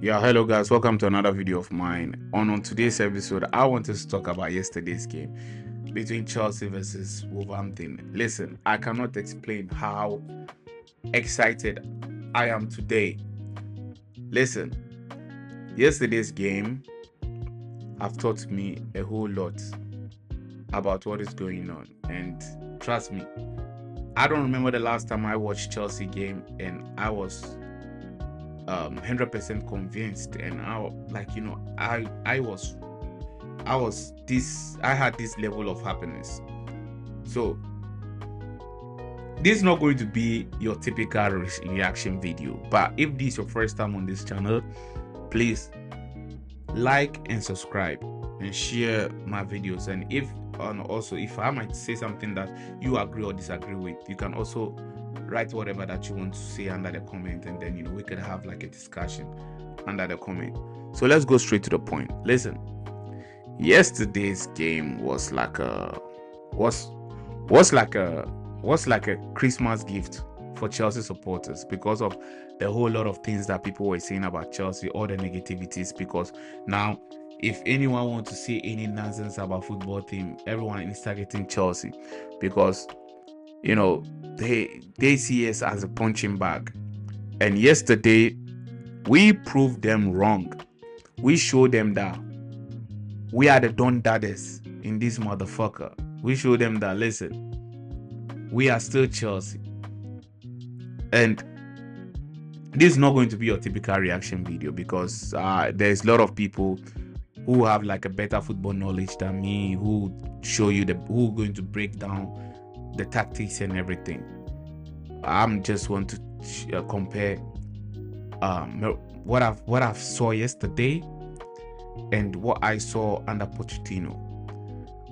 Yeah, hello guys, welcome to another video of mine. On today's episode, I want to talk about yesterday's game between Chelsea versus Wolverhampton. Listen, I cannot explain how excited I am today. Listen, yesterday's game have taught me a whole lot about what is going on, and trust me, I don't remember the last time I watched Chelsea game and I was 100% convinced, and I had this level of happiness. So this is not going to be your typical reaction video, but if this is your first time on this channel, please like and subscribe and share my videos. And also if I might say something that you agree or disagree with, you can also write whatever that you want to say under the comment, and then we could have like a discussion under the comment. So let's go straight to the point. Listen, yesterday's game was like a Christmas gift for Chelsea supporters because of the whole lot of things that people were saying about Chelsea, all the negativities. Because now, if anyone wants to say any nonsense about football team, everyone is targeting Chelsea because they see us as a punching bag. And yesterday we proved them wrong. We showed them that we are the Don Dadders in this motherfucker. We showed them that, listen, we are still Chelsea. And this is not going to be your typical reaction video because there's a lot of people who have like a better football knowledge than me, who show you who are going to break down the tactics and everything. I'm just want to compare what I've saw yesterday and what I saw under Pochettino.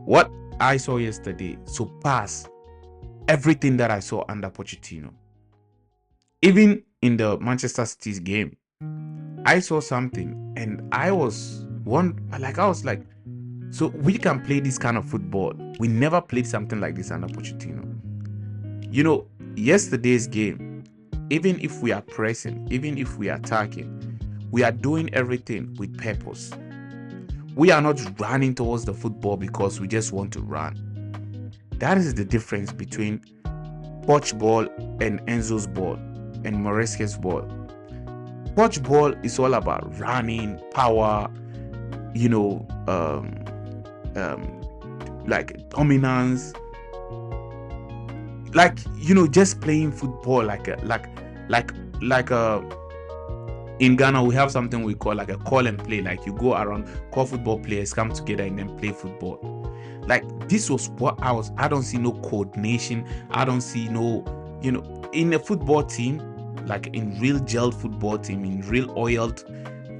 What I saw yesterday surpassed everything that I saw under Pochettino. Even in the Manchester City's game, I saw something and I was like, so we can play this kind of football. We never played something like this under Pochettino. Yesterday's game, even if we are pressing, even if we are attacking, we are doing everything with purpose. We are not running towards the football because we just want to run. That is the difference between Poch ball and Enzo's ball and Maresca's ball. Poch ball is all about running, power, like dominance, just playing football in Ghana we have something we call like a call and play. Like you go around, call football players, come together and then play football. Like this was what I don't see no coordination. I don't see no, in a football team, like in real gelled football team, in real oiled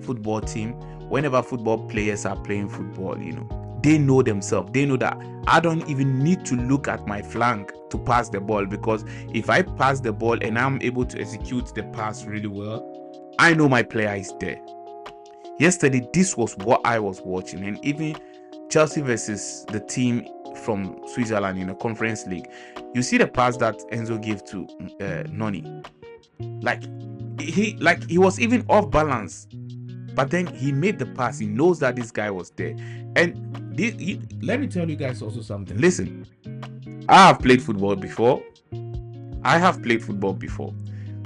football team, whenever football players are playing football, they know themselves. They know that I don't even need to look at my flank to pass the ball, because if I pass the ball and I'm able to execute the pass really well, I know my player is there. Yesterday, this was what I was watching. And even Chelsea versus the team from Switzerland in the Conference League, you see the pass that Enzo gave to Noni. He was even off balance, but then he made the pass. He knows that this guy was there. And let me tell you guys also something. Listen, I have played football before.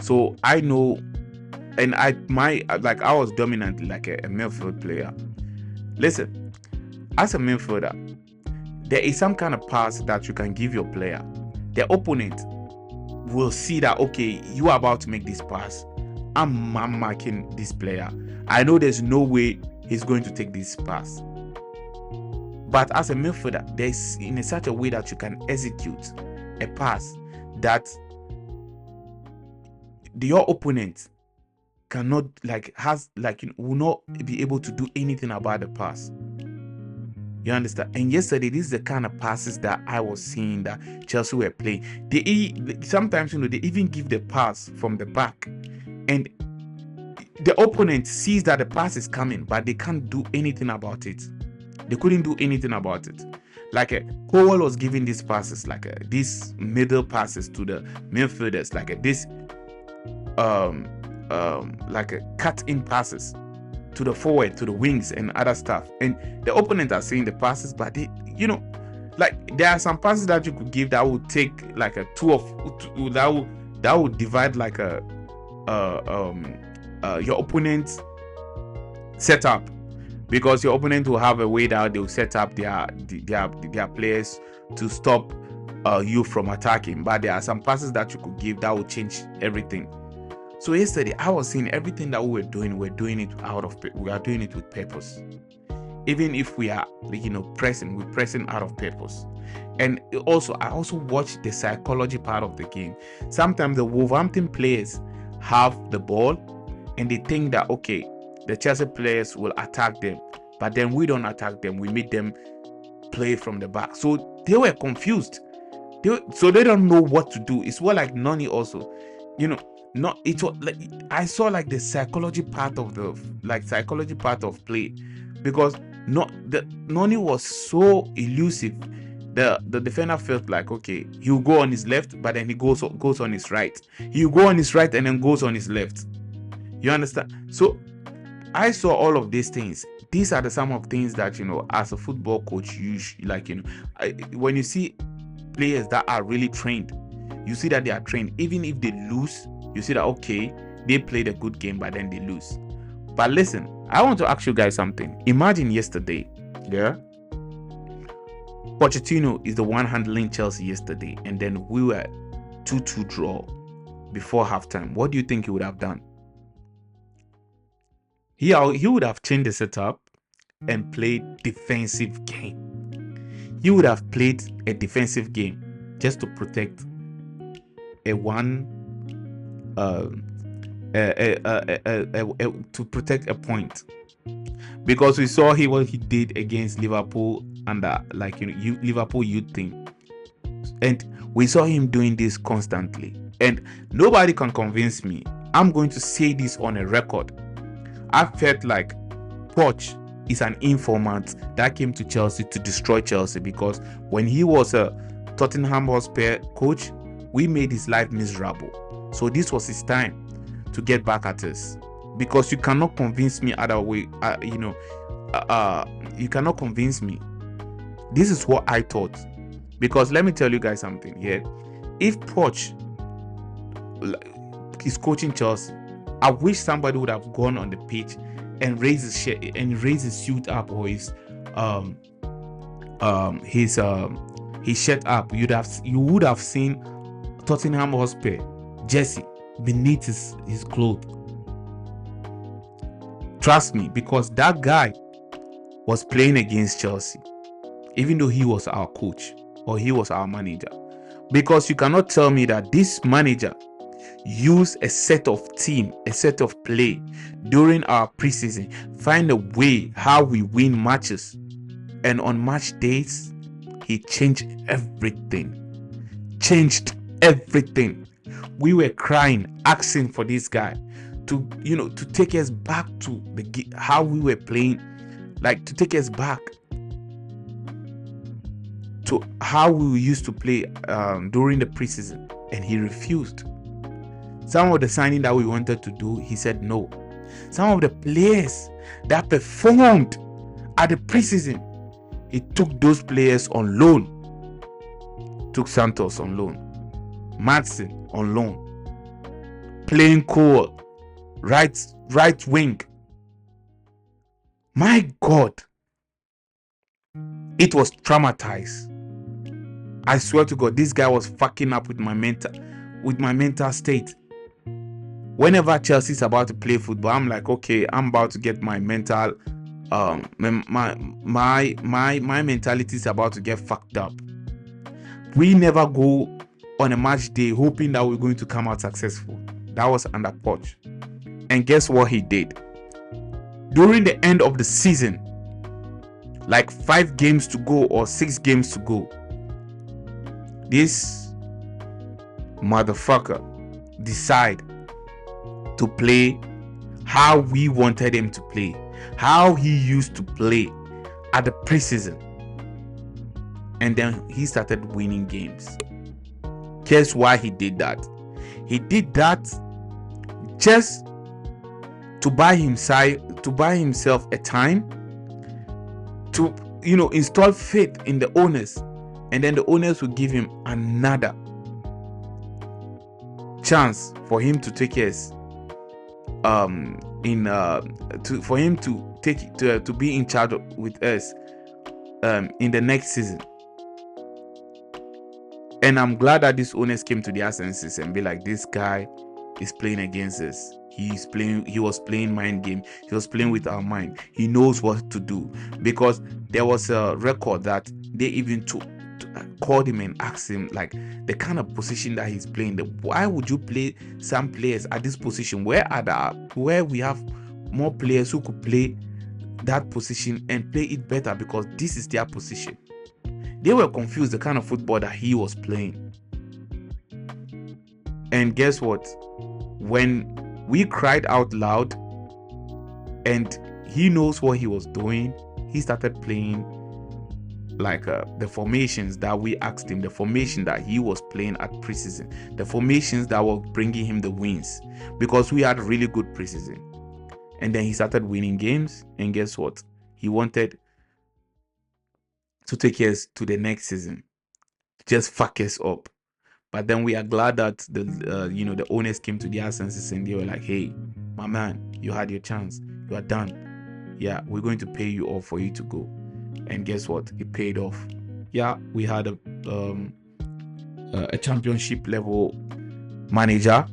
So I know, and I was dominantly like a midfield player. Listen, as a midfielder, there is some kind of pass that you can give your player. The opponent will see that, okay, you are about to make this pass. I'm marking this player. I know there's no way he's going to take this pass. But as a midfielder, there's in such a way that you can execute a pass that your opponent cannot will not be able to do anything about the pass. You understand? And yesterday, this is the kind of passes that I was seeing that Chelsea were playing. Sometimes they even give the pass from the back, and the opponent sees that the pass is coming, but they can't do anything about it. They couldn't do anything about it. Like Cowell was giving these passes, these middle passes to the midfielders, like a cut-in passes. to the forward, to the wings and other stuff. And the opponent are seeing the passes, but they, you know, like there are some passes that you could give that would take like a that would divide like a your opponent's setup, because your opponent will have a way that they will set up their players to stop you from attacking. But there are some passes that you could give that will change everything. So yesterday I was saying everything that we are doing with purpose. Even if we are, you know, we're pressing out of purpose. And also I also watch the psychology part of the game. Sometimes the Wolverhampton players have the ball and they think that, okay, the Chelsea players will attack them, but then we don't attack them, we make them play from the back. So they were confused. So they don't know what to do. It's more like Noni also, you know, not it was like I saw like the psychology part of play, because Noni was so elusive. The defender felt like, okay, he'll go on his left, but then he goes on his right. He'll go on his right and then goes on his left. You understand? So I saw all of these things. These are some of things that, you know, as a football coach, you like, you know, when you see players that are really trained, you see that they are trained. Even if they lose, you see that, okay, they played a good game, but then they lose. But listen, I want to ask you guys something. Imagine yesterday, yeah, Pochettino is the one handling Chelsea yesterday, and then we were 2-2 draw before halftime. What do you think he would have done? He would have changed the setup and played defensive game. He would have played a defensive game just to protect to protect a point, because we saw what he did against Liverpool under, like, you know, Liverpool youth team, and we saw him doing this constantly. And nobody can convince me. I'm going to say this on a record. I felt like Poch is an informant that came to Chelsea to destroy Chelsea, because when he was a Tottenham Hotspur coach, we made his life miserable. So this was his time to get back at us, because you cannot convince me other way. You cannot convince me. This is what I thought, because let me tell you guys something. Yeah, if Poch is coaching Chelsea, I wish somebody would have gone on the pitch and raised his suit up, or his shirt up. You would have seen Tottenham Hotspur jersey beneath his clothes. Trust me, because that guy was playing against Chelsea, even though he was our coach or he was our manager. Because you cannot tell me that this manager used a set of play during our preseason, find a way how we win matches, and on match days he changed everything. We were crying, asking for this guy to, you know, to take us back to how we were playing, like to take us back to how we used to play during the preseason, and he refused. Some of the signing that we wanted to do, he said no. Some of the players that performed at the preseason, he took those players on loan. Took Santos on loan, Madsen on loan, playing Cole, right wing. My God, it was traumatized. I swear to God, this guy was fucking up with my mental state. Whenever Chelsea's about to play football, I'm like, okay, I'm about to get my mental, my mentality is about to get fucked up. We never go on a match day hoping that we're going to come out successful. That was under Poch. And guess what he did? During the end of the season, like 5 games to go or 6 games to go, this motherfucker decide to play how we wanted him to play, how he used to play at the preseason, and then he started winning games. Guess why he did that? He did that just to buy to buy himself a time to, install faith in the owners, and then the owners will give him another chance for him to take his for him to be in charge with us in the next season. And I'm glad that these owners came to their senses and be like, this guy is playing against us. He was playing mind game. He was playing with our mind. He knows what to do, because there was a record that they even called him and asked him, like, the kind of position that he's playing. Why would you play some players at this position? Where we have more players who could play that position and play it better, because this is their position. They were confused the kind of football that he was playing. And guess what? When we cried out loud and he knows what he was doing, he started playing like the formations that we asked him, the formation that he was playing at preseason, the formations that were bringing him the wins, because we had really good preseason. And then he started winning games, and guess what? He wanted to take us to the next season, just fuck us up. But then we are glad that the owners came to their senses and they were like, hey, my man, you had your chance, you are done. Yeah, we're going to pay you off for you to go. And guess what? It paid off. Yeah, we had a championship level manager.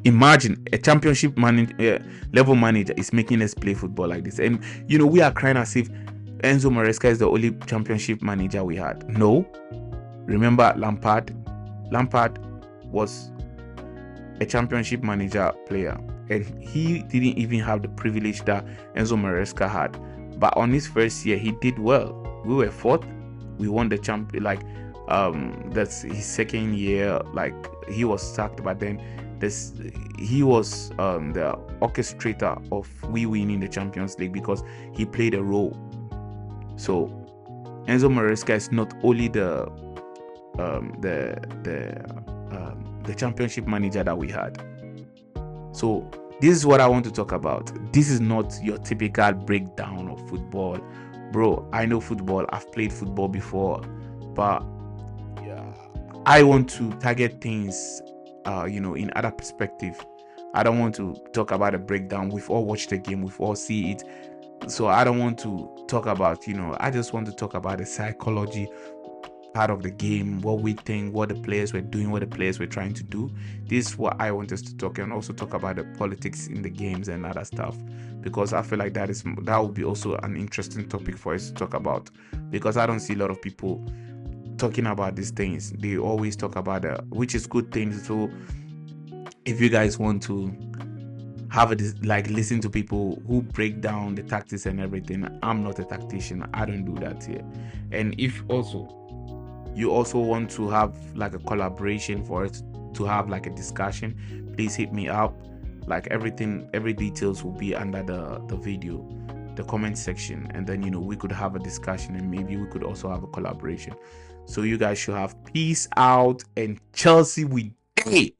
Imagine a championship level manager is making us play football like this. And we are crying as if Enzo Maresca is the only championship manager we had. No. Remember Lampard? Lampard was a championship manager player, and he didn't even have the privilege that Enzo Maresca had. But on his first year, he did well. We were fourth. We won the champion. Like, that's his second year. Like, he was sacked, but then he was the orchestrator of we winning the Champions League, because he played a role. So Enzo Maresca is not only the championship manager that we had. So this is what I want to talk about. This is not your typical breakdown of football. Bro, I know football. I've played football before, but I want to target things in other perspective. I don't want to talk about a breakdown. We've all watched the game, we've all see it. So I don't want to talk about, I just want to talk about the psychology part of the game, what we think, what the players were doing, what the players were trying to do. This is what I want us to talk, and also talk about the politics in the games and other stuff, because I feel like that would be also an interesting topic for us to talk about, because I don't see a lot of people talking about these things. They always talk about which is good things. So if you guys want to have listen to people who break down the tactics and everything, I'm not a tactician. I don't do that here. And if you also want to have like a collaboration for it to have like a discussion, please hit me up. Like every details will be under the video, the comment section, and then we could have a discussion, and maybe we could also have a collaboration. So you guys should have peace out, and Chelsea we day.